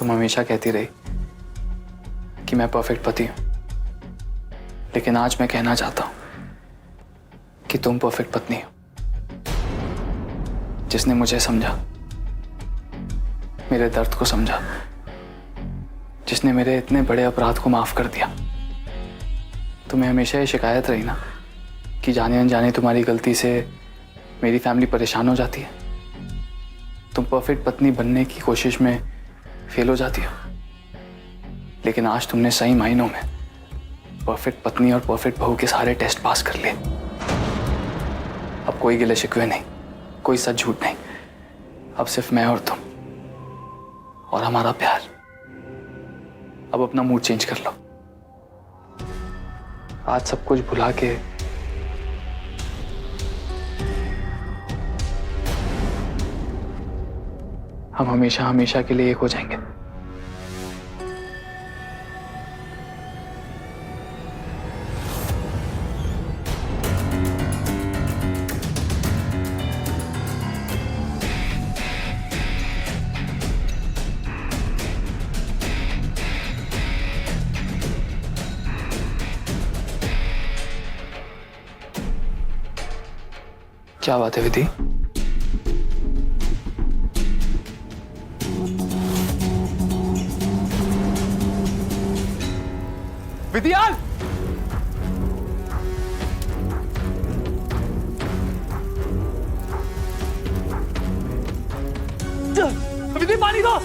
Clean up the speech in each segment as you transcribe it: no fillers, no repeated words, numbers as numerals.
तुम हमेशा कहती रही कि मैं परफेक्ट पति हूं, लेकिन आज मैं कहना चाहता हूं कि तुम परफेक्ट पत्नी हो, जिसने मुझे समझा, मेरे दर्द को समझा, जिसने मेरे इतने बड़े अपराध को माफ कर दिया। तुम्हें हमेशा ये शिकायत रही ना कि जाने अनजाने तुम्हारी गलती से मेरी फैमिली परेशान हो जाती है, तुम परफेक्ट पत्नी बनने की कोशिश में फेल हो जाती हो। लेकिन आज तुमने सही मायनों में परफेक्ट पत्नी और परफेक्ट बहू के सारे टेस्ट पास कर लिए। अब कोई गिले शिकवे नहीं, कोई सच झूठ नहीं, अब सिर्फ मैं और तुम और हमारा प्यार। अब अपना मूड चेंज कर लो, आज सब कुछ भुला के हम हमेशा हमेशा के लिए एक हो जाएंगे। क्या बात है विधि? विधियाल! विधि पानी दो!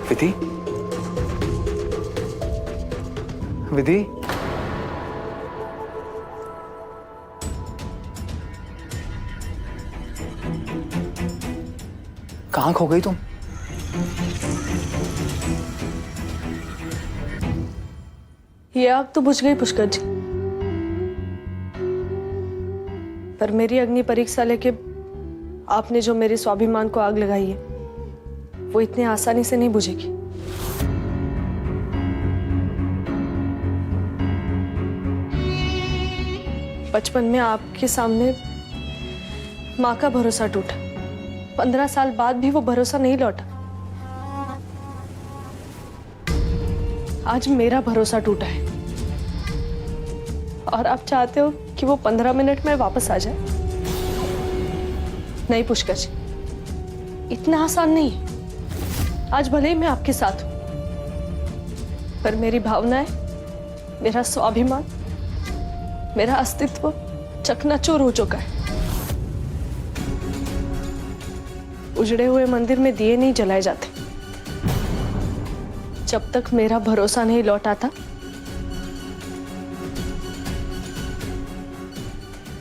विधि, विधि, कहाँ खो गई तुम? ये आग तो बुझ गई पुष्कर जी, पर मेरी अग्नि परीक्षा लेके आपने जो मेरे स्वाभिमान को आग लगाई है वो इतने आसानी से नहीं बुझेगी। बचपन में आपके सामने माँ का भरोसा टूटा, 15 साल बाद भी वो भरोसा नहीं लौटा। आज मेरा भरोसा टूटा है और आप चाहते हो कि वो 15 मिनट में वापस आ जाए। नहीं पुष्कर जी, इतना आसान नहीं है। आज भले ही मैं आपके साथ हूं, पर मेरी भावनाएं, मेरा स्वाभिमान, मेरा अस्तित्व चकनाचूर हो चुका है। उजड़े हुए मंदिर में दिए नहीं जलाए जाते। जब तक मेरा भरोसा नहीं लौटा था,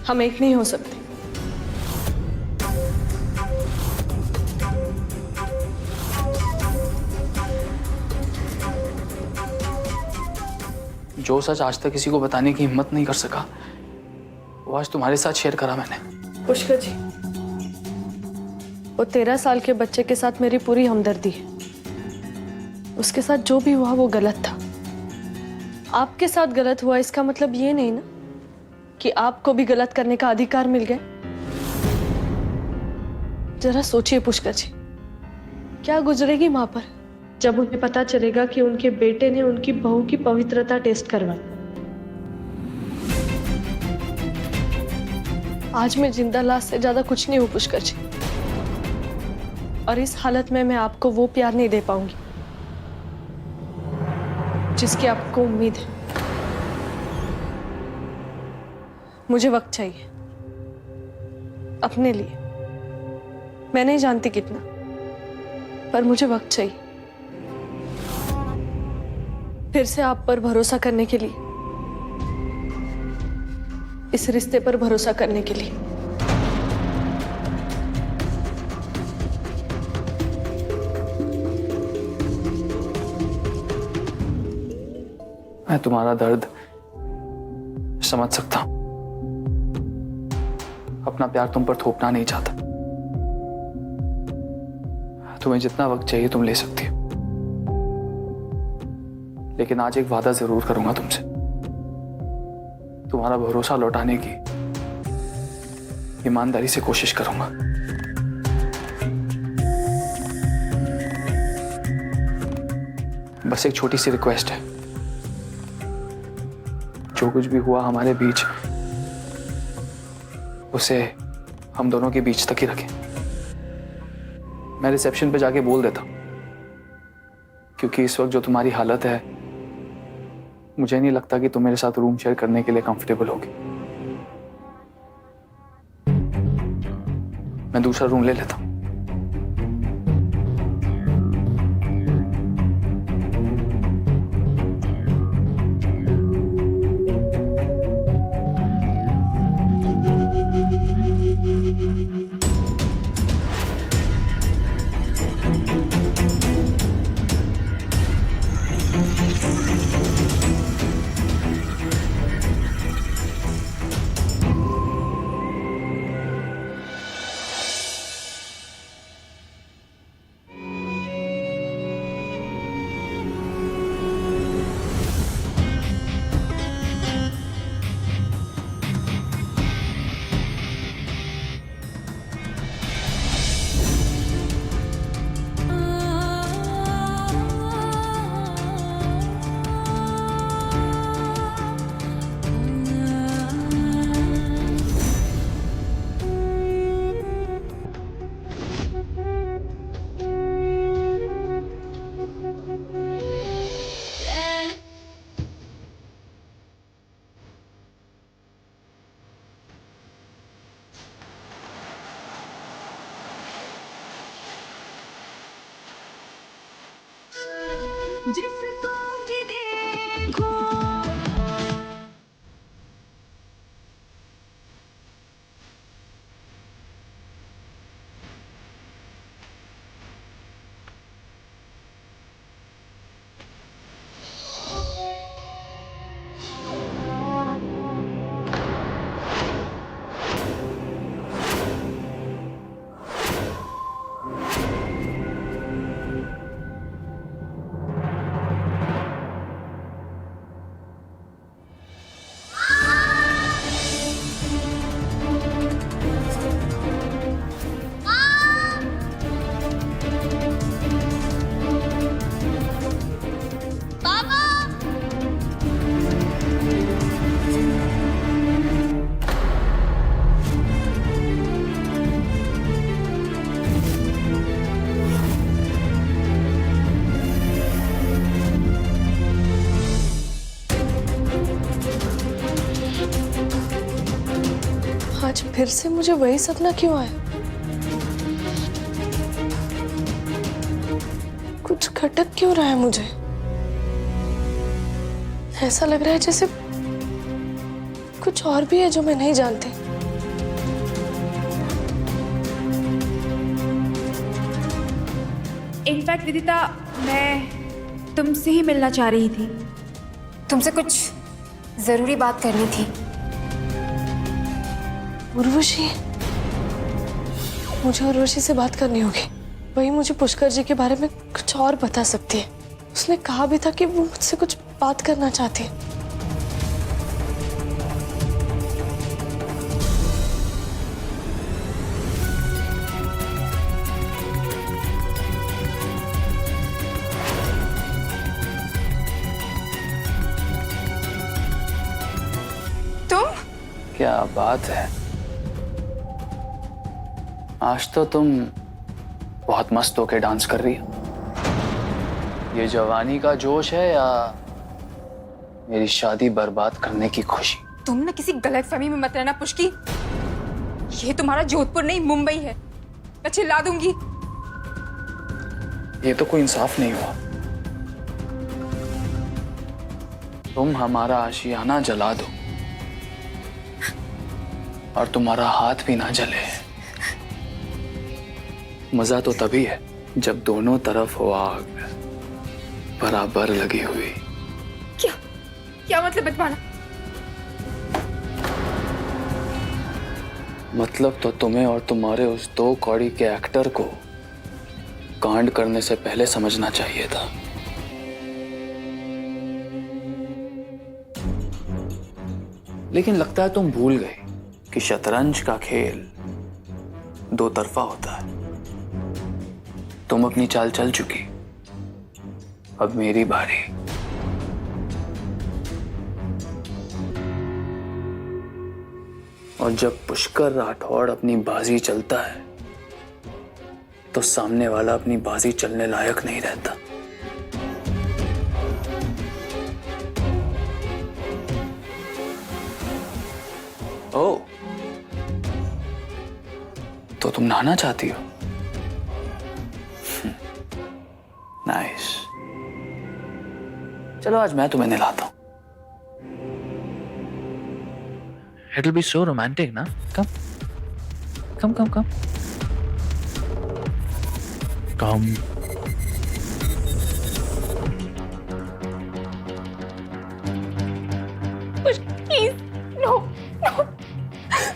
हम एक नहीं हो सकते। जो सच आज तक किसी को बताने की हिम्मत नहीं कर सका, वो आज तुम्हारे साथ शेयर करा मैंने। पुष्कर जी, वो 13 साल के बच्चे के साथ मेरी पूरी हमदर्दी है। उसके साथ जो भी हुआ वो गलत था। आपके साथ गलत हुआ इसका मतलब ये नहीं ना कि आपको भी गलत करने का अधिकार मिल गया। जरा सोचिए पुष्कर जी, क्या गुजरेगी मां पर जब उन्हें पता चलेगा कि उनके बेटे ने उनकी बहू की पवित्रता टेस्ट करवाई। आज मैं जिंदा लाश से ज्यादा कुछ नहीं हूं पुष्कर जी, और इस हालत में मैं आपको वो प्यार नहीं दे पाऊंगी जिसकी आपको उम्मीद है। मुझे वक्त चाहिए अपने लिए। मैं नहीं जानती कितना, पर मुझे वक्त चाहिए फिर से आप पर भरोसा करने के लिए, इस रिश्ते पर भरोसा करने के लिए। मैं तुम्हारा दर्द समझ सकता हूं। अपना प्यार तुम पर थोपना नहीं चाहता। तुम्हें जितना वक्त चाहिए तुम ले सकती हो, लेकिन आज एक वादा जरूर करूंगा तुमसे। तुम्हारा भरोसा लौटाने की ईमानदारी से कोशिश करूंगा। बस एक छोटी सी रिक्वेस्ट है, जो कुछ भी हुआ हमारे बीच उसे हम दोनों के बीच तक ही रखें। मैं रिसेप्शन पे जाके बोल देता हूं, क्योंकि इस वक्त जो तुम्हारी हालत है मुझे नहीं लगता कि तुम मेरे साथ रूम शेयर करने के लिए कंफर्टेबल होगी। मैं दूसरा रूम ले लेता हूं। जिसको भी देखो आज फिर से मुझे वही सपना क्यों आया? कुछ खटक क्यों रहा है मुझे? ऐसा लग रहा है जैसे कुछ और भी है जो मैं नहीं जानती। इनफैक्ट विदिता, मैं तुमसे ही मिलना चाह रही थी। तुमसे कुछ जरूरी बात करनी थी। उर्वशी, मुझे उर्वशी से बात करनी होगी। वही मुझे पुष्कर जी के बारे में कुछ और बता सकती है। उसने कहा भी था कि वो मुझसे कुछ बात करना चाहती है। तुम? क्या बात है, आज तो तुम बहुत मस्त होके डांस कर रही हो। ये जवानी का जोश है या मेरी शादी बर्बाद करने की खुशी? तुम ना किसी गलतफहमी में मत रहना पुष्की। ये तुम्हारा जोधपुर नहीं मुंबई है। मैं चिल्ला दूंगी। ये तो कोई इंसाफ नहीं हुआ। तुम हमारा आशियाना जला दो और तुम्हारा हाथ भी ना जले। मजा तो तभी है जब दोनों तरफ हो आग बराबर लगी हुई। क्या मतलब बचवाना? मतलब तो तुम्हें और तुम्हारे उस 2 कौड़ी के एक्टर को कांड करने से पहले समझना चाहिए था। लेकिन लगता है तुम भूल गए कि शतरंज का खेल 2 तरफा होता है। तुम अपनी चाल चल चुकी, अब मेरी बारी। और जब पुष्कर राठौड़ अपनी बाजी चलता है तो सामने वाला अपनी बाजी चलने लायक नहीं रहता। ओ, तो तुम नहाना चाहती हो? नाइस। चलो आज मैं तुम्हें नहलाता हूं। It'll be so romantic, na? Come. Come, come, come. Come. Please no no,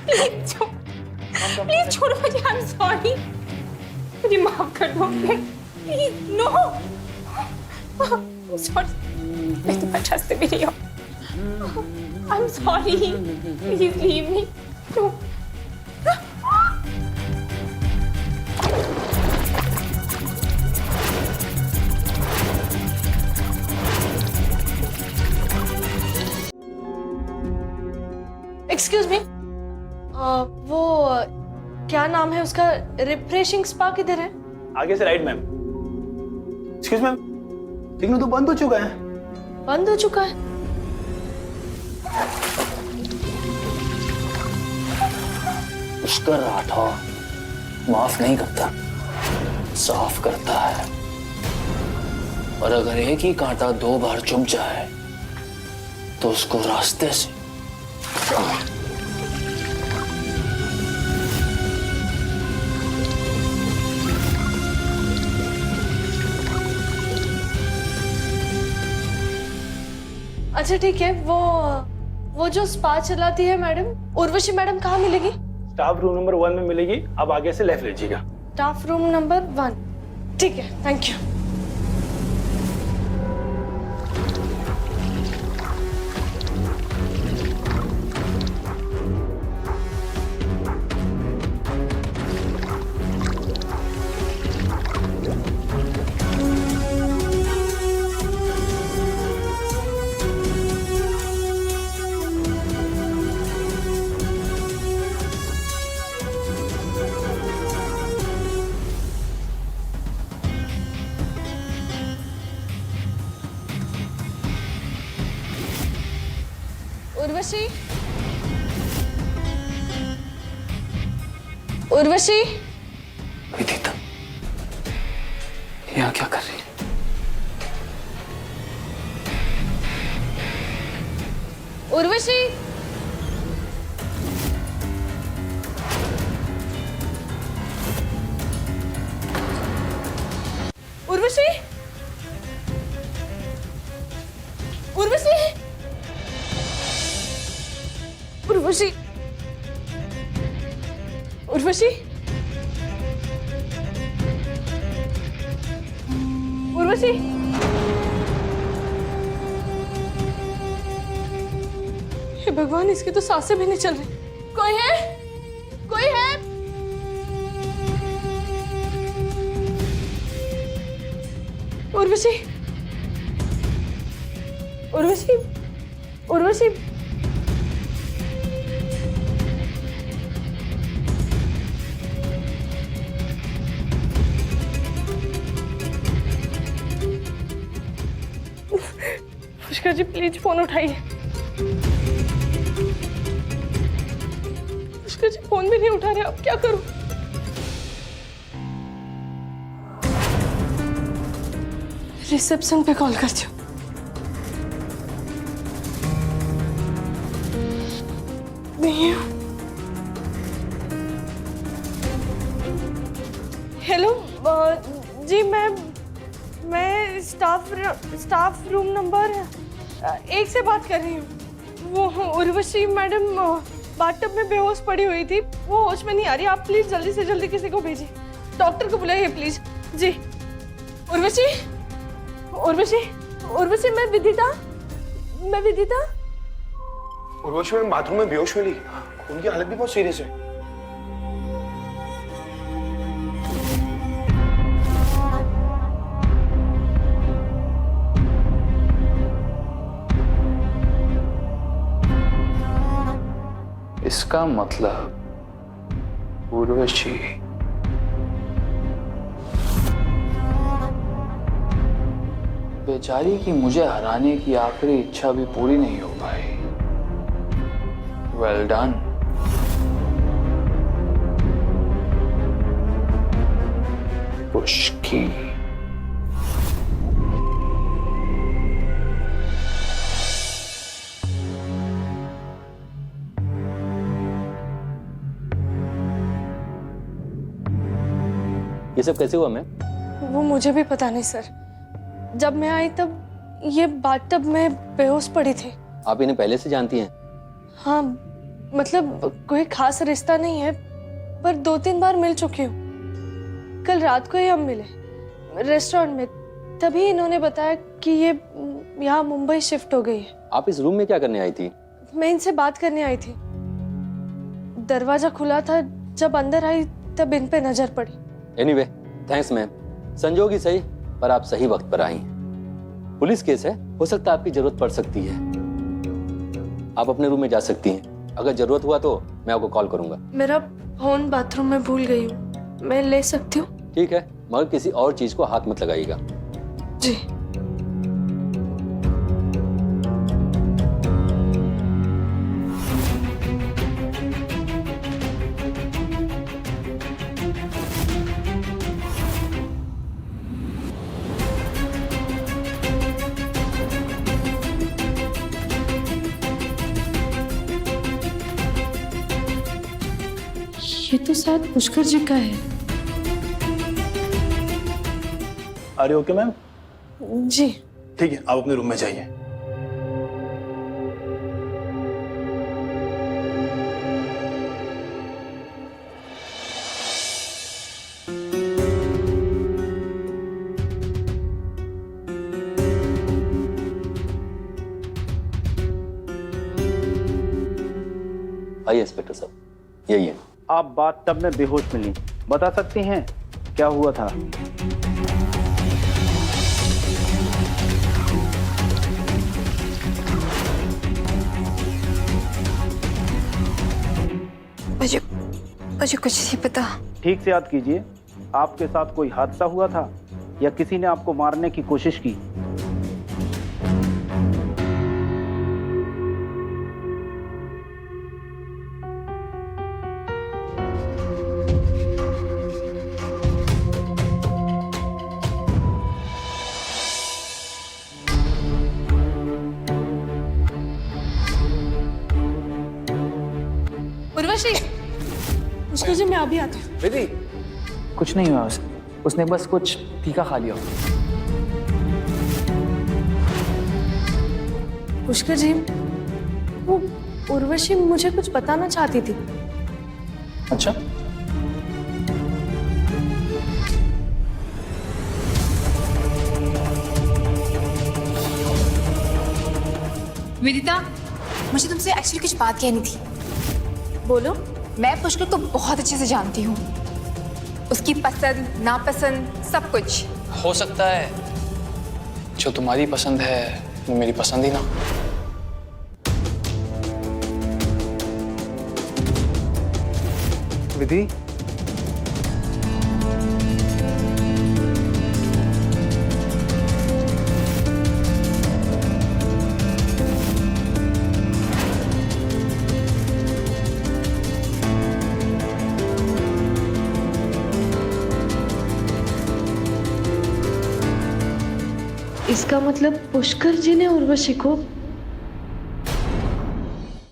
please छोड़ो मुझे। आई एम सॉरी, मुझे माफ कर दो प्लीज। नो, सॉरी, मैं तुम्हारे रास्ते में नहीं हूँ। I am sorry, please leave me. No. Excuse me, वो क्या नाम है उसका? रिफ्रेशिंग स्पा किधर है? आगे से राइट मैम। एक्सक्यूज मैम, लेकिन वो तो बंद हो चुका है। बंद हो चुका है? पुष्कर राठौड़ माफ नहीं करता, साफ करता है। और अगर एक ही कांटा 2 बार चुभ जाए तो उसको रास्ते से अच्छा ठीक है, वो जो स्पा चलाती है मैडम, उर्वशी मैडम, कहाँ मिलेगी? स्टाफ रूम नंबर 1 में मिलेगी। आप आगे से लेफ्ट लीजिएगा। Staff room number 1। ठीक है, थैंक यू। उर्वशी, उर्वशी, विदिता यहाँ क्या कर रही है? उर्वशी, उर्वशी, उर्वशी, उर्वशी, उर्वशी, उर्वशी, हे भगवान, इसकी तो सांसें भी नहीं चल रही। कोई है? कोई है? उर्वशी, उर्वशी, उर्वशी, पुष्कर जी प्लीज फोन उठाइए। पुष्कर जी फोन भी नहीं उठा रहे, अब क्या करूं? रिसेप्शन पे कॉल करती हूँ। नहीं। हेलो जी, मैं स्टाफ रूम नंबर एक से बात कर रही हूँ। वो उर्वशी मैडम बाथटब में बेहोश पड़ी हुई थी, वो होश में नहीं आ रही। आप प्लीज जल्दी से जल्दी किसी को भेजिए, डॉक्टर को बुलाइए प्लीज। जी उर्वशी, उर्वशी, उर्वशी, मैं विदिता। उर्वशी मैम बाथरूम में बेहोश मिली, उनकी हालत भी बहुत सीरियस है। इसका मतलब उर्वशी बेचारी की मुझे हराने की आखिरी इच्छा भी पूरी नहीं हो पाई। Well done. पुष्की। ये सब कैसे हुआ मैम? वो मुझे भी पता नहीं सर। जब मैं आई तब ये बाथटब में बेहोश पड़ी थी। आप इन्हें पहले से जानती हैं? हाँ, मतलब कोई खास रिश्ता नहीं है, पर 2-3 बार मिल चुकी हूँ। कल रात को ही हम मिले रेस्टोरेंट में, तभी इन्होंने बताया कि ये यहाँ मुंबई शिफ्ट हो गई है। आप इस रूम में क्या करने आई थी? मैं इनसे बात करने आई थी। दरवाजा खुला था, जब अंदर आई तब इन पे नजर पड़ी। Anyway, thanks ma'am. संजोग ही सही, पर आप सही वक्त पर आई हैं। पुलिस केस है, हो सकता है आपकी जरूरत पड़ सकती है। आप अपने रूम में जा सकती हैं। अगर जरूरत हुआ तो मैं आपको कॉल करूंगा। मेरा फोन बाथरूम में भूल गई हूँ, मैं ले सकती हूँ? ठीक है, मगर किसी और चीज को हाथ मत लगाइएगा। जी। ये तो शायद पुष्कर जी का है। अरे ओके मैम, जी। ठीक है, आप अपने रूम में जाइए। आइए इंस्पेक्टर साहब, यही है। आप बाथटब में बेहोश मिली, बता सकती हैं क्या हुआ था? मुझे कुछ नहीं पता। ठीक से याद कीजिए, आपके साथ कोई हादसा हुआ था या किसी ने आपको मारने की कोशिश की? उर्वशी, पुष्कर जी मैं अभी आती हूँ। विधि, कुछ नहीं हुआ उसे, उसने बस कुछ तीखा खा लिया। पुष्कर जी, वो उर्वशी मुझे कुछ बताना चाहती थी। अच्छा, विदिता, मुझे तुमसे एक्चुअली कुछ बात कहनी थी। बोलो। मैं पुष्कर को बहुत अच्छे से जानती हूँ, उसकी पसंद नापसंद सब कुछ। हो सकता है जो तुम्हारी पसंद है वो मेरी पसंद ही ना। विधि, इसका मतलब पुष्कर जी ने उर्वशी को